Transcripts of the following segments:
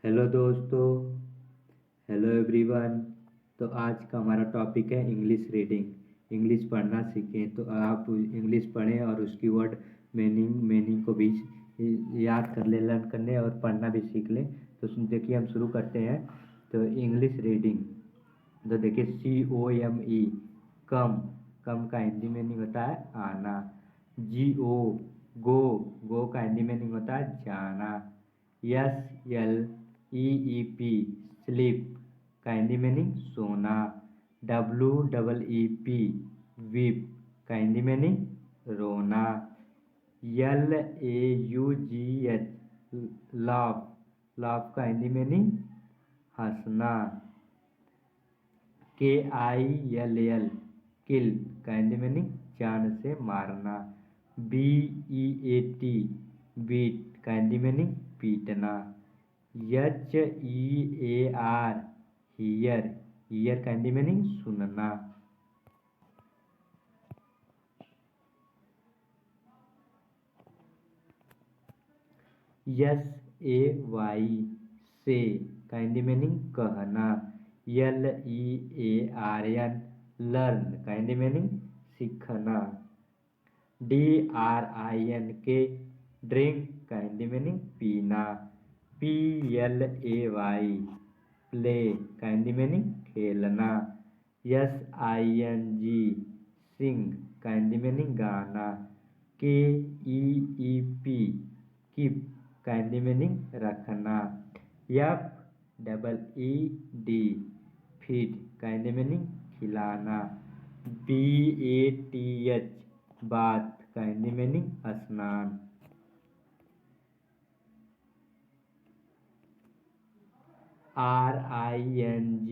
Hello दोस्तों। Hello everyone. तो आज का हमारा टॉपिक है इंग्लिश रीडिंग। इंग्लिश पढ़ना सीखें। तो आप इंग्लिश पढ़ें और उसकी वर्ड मीनिंग को भी याद कर ले, लर्न करने और पढ़ना भी सीख लें। तो देखिए हम शुरू करते हैं। तो इंग्लिश रीडिंग, तो देखिए COME, कम। कम का हिंदी मीनिंग होता है आना। GO, गो। गो का हिंदी मीनिंग होता है जाना। SLEEP, स्लीप का हिंदी मीनिंग सोना। WEEP, वीप का हिंदी मीनिंग रोना। LAUGH, laugh. लाफ का हिंदी मीनिंग हंसना। KILL, किल का हिंदी मीनिंग जान से मारना। BEAT, बीट का हिंदी मीनिंग पीटना। HEAR, hear. हीयर का हिंदी मीनिंग सुनना। SAY, से का हिंदी मीनिंग कहना। LEARN, लर्न का हिंदी मीनिंग सीखना। DRINK, ड्रिंक का हिंदी मीनिंग पीना। PLAY, प्ले का हिंदी मीनिंग खेलना। SING, सिंग का हिंदी मीनिंग गाना। KEEP, कीप का हिंदी मीनिंग रखना। FEED, फीड का हिंदी मीनिंग खिलाना। BATH, बात का हिंदी मीनिंग स्नान। RING,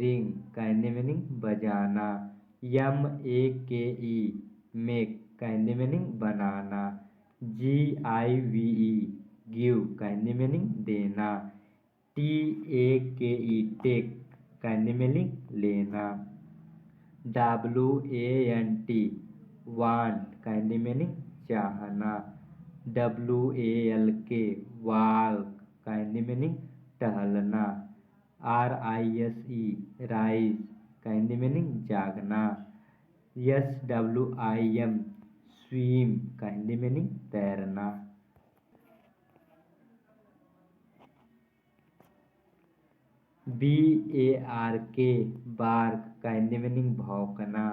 रिंग का हिंदी मीनिंग बजाना। MAKE, मेक का हिंदी मीनिंग बनाना। GIVE, गिव का हिंदी मीनिंग देना। TAKE, टेक का हिंदी मीनिंग लेना। WANT, वांट का हिंदी मीनिंग चाहना। WALK, वाल्क का हिंदी मीनिंग टहलना। RISE, राइज का हिंदी मीनिंग जागना। SWIM, स्विम का हिंदी मीनिंग तैरना। BARK, बार्क का हिंदी मीनिंग भौंकना।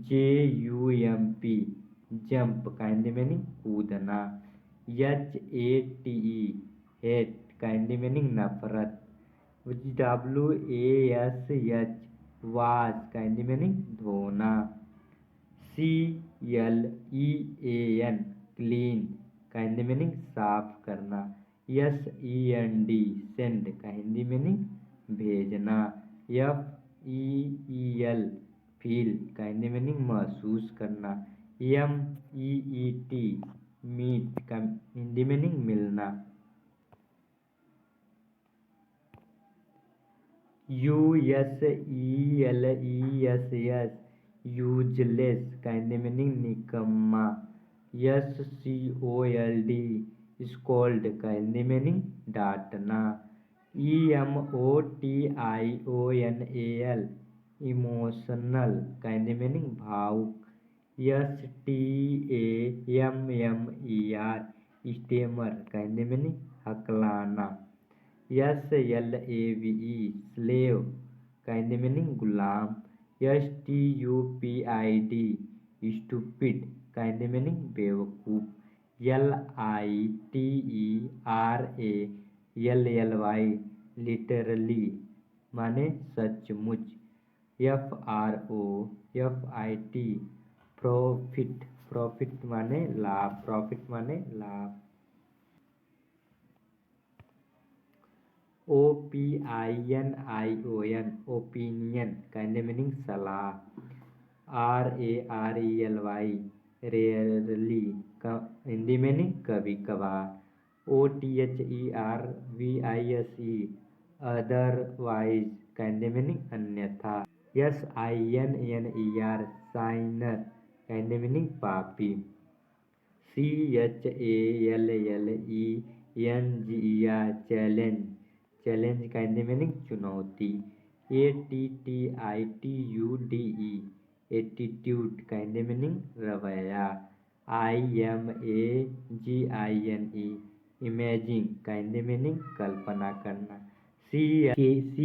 JUMP, जंप का हिंदी मीनिंग कूदना। HATE, हेट का हिंदी मीनिंग नफरत। WASH, वाश का हिंदी मीनिंग धोना। CLEAN, क्लीन का हिंदी मीनिंग साफ करना। SEND, सेंड का हिंदी मीनिंग भेजना। FEEL, फील का हिंदी मीनिंग महसूस करना। MEET, मीट का हिंदी मीनिंग मिलना। USELESS, यूजलेस का हिंदी मीनिंग निकम्मा। SCOLD, स्कोल्ड का हिंदी मीनिंग डांटना। EMOTIONAL, इमोशनल का हिंदी मीनिंग भावुक। STAMMER, स्टेमर का हिंदी मीनिंग हकलाना। SLAVE, स्लेव का हिंदी मीनिंग गुलाम। STUPID, स्टूपिड का हिंदी मीनिंग बेवकूफ। LITERALLY, लिटरली माने सचमुच। PROFIT, profit. प्रॉफिट माने लाभ। प्रॉफिट माने लाभ। OPINION, ओपिनियन का हिंदी मीनिंग सलाह। RARELY, रेयरली का हिंदी मीनिंग कभी कभार। OTHERWISE, अदरवाइज का हिंदी मीनिंग अन्यथा। SINNER, साइनर का हिंदी मीनिंग पापी। CHALLENGER, चैलेंज चैलेंज का हिंदी मीनिंग चुनौती। ATTITUDE एटीट्यूड का हिंदी मीनिंग रवैया। IMAGINE इमेजिंग का हिंदी मीनिंग कल्पना करना। CLIMB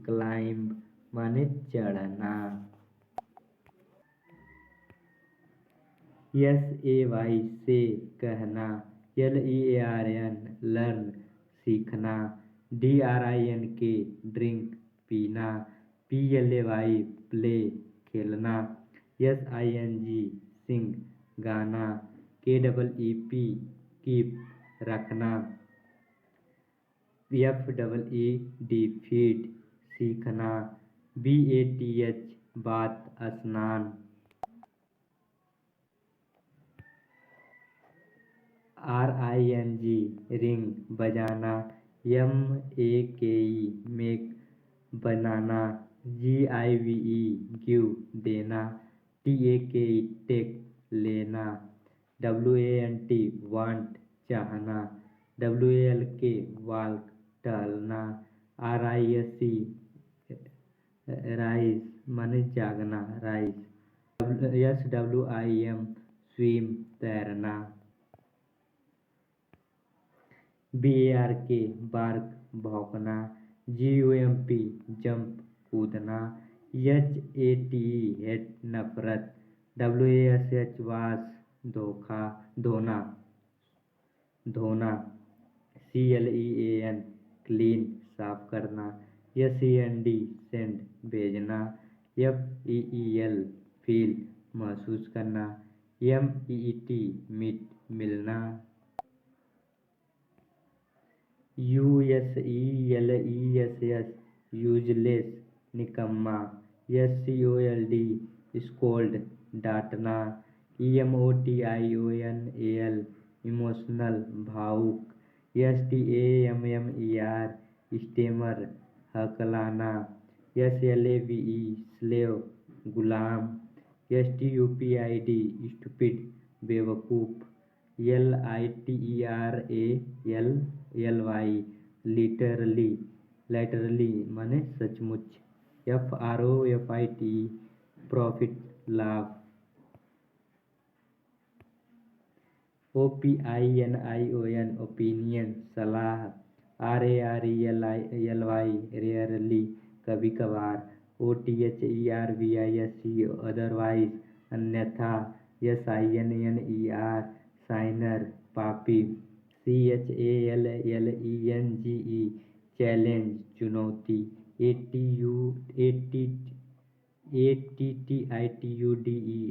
क्लाइंब माने चढ़ना। SAY से कहना। LEARN लर्न सीखना। DRINK ड्रिंक पीना। PLAY प्ले खेलना। SING सिंग गाना। KEEP कीप रखना। FEED फीड सीखना। BATH बात स्नान। RING रिंग बजाना। MAKE मेक बनाना। GIVE गिव देना। TAKE टेक लेना। WANT वांट चाहना। WALK वाल्क टहलना। RISE राइज माने जागना राइज। SWIM स्विम तैरना। BARK बार्क भौंकना। JUMP जंप कूदना। HATE हेट नफरत। WASH वाश धोना। CLEAN क्लीन साफ करना। SEND सेंड भेजना। FEEL फील महसूस करना। MEET मीट मिलना। USELESS यूजलेस निकम्मा। SCOLD स्कोल्ड डांटना। EMOTIONAL इमोशनल भावुक। STAMMER स्टेमर हकलाना। SLAVE स्लेव गुलाम। STUPID स्टूपिड बेवकूफ। LITERALY लिटरली माने सचमुच। PROFIT प्रॉफिट लाभ। OPINION ओपिनियन सलाह। RARELY रेयरली कभी कभार। OTHERWISE अदरवाइज अन्यथा। SINNER साइनर पापी। CHALLENGE चैलेंज चुनौती। ATTITUDE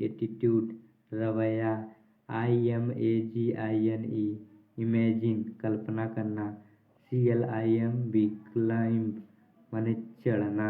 एटीट्यूड रवैया। IMAGINE इमेजिन कल्पना करना। CLIMB क्लाइंब माने चढ़ना।